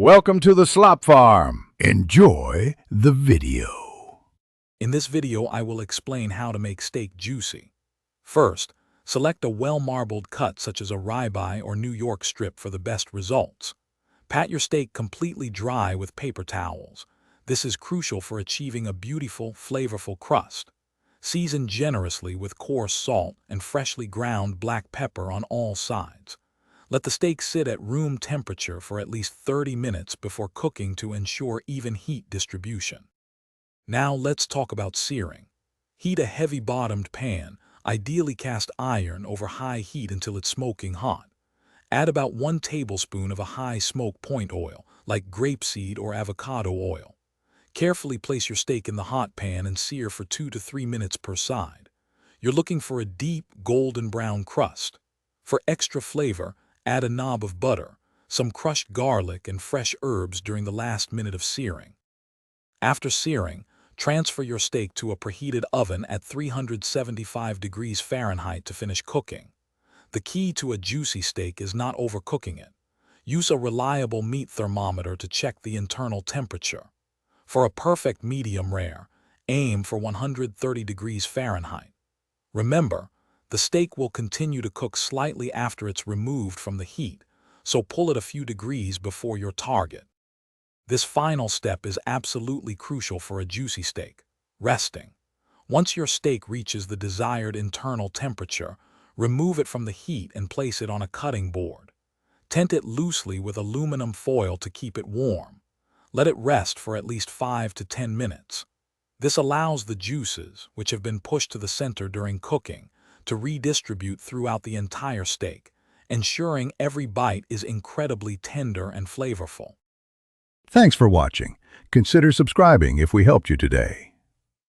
Welcome to the Slop Farm. Enjoy the video. In this video, I will explain how to make steak juicy. First, select a well-marbled cut such as a ribeye or New York strip for the best results. Pat your steak completely dry with paper towels. This is crucial for achieving a beautiful, flavorful crust. Season generously with coarse salt and freshly ground black pepper on all sides. Let the steak sit at room temperature for at least 30 minutes before cooking to ensure even heat distribution. Now let's talk about searing. Heat a heavy-bottomed pan, ideally cast iron, over high heat until it's smoking hot. Add about 1 tablespoon of a high smoke point oil, like grapeseed or avocado oil. Carefully place your steak in the hot pan and sear for 2 to 3 minutes per side. You're looking for a deep, golden brown crust. For extra flavor, add a knob of butter, some crushed garlic, and fresh herbs during the last minute of searing. After searing, transfer your steak to a preheated oven at 375 degrees Fahrenheit to finish cooking. The key to a juicy steak is not overcooking it. Use a reliable meat thermometer to check the internal temperature. For a perfect medium rare, aim for 130 degrees Fahrenheit. Remember, the steak will continue to cook slightly after it's removed from the heat, so pull it a few degrees before your target. This final step is absolutely crucial for a juicy steak: resting. Once your steak reaches the desired internal temperature, remove it from the heat and place it on a cutting board. Tent it loosely with aluminum foil to keep it warm. Let it rest for at least 5 to 10 minutes. This allows the juices, which have been pushed to the center during cooking, to redistribute throughout the entire steak, ensuring every bite is incredibly tender and flavorful. Thanks for watching. Consider subscribing if we helped you today.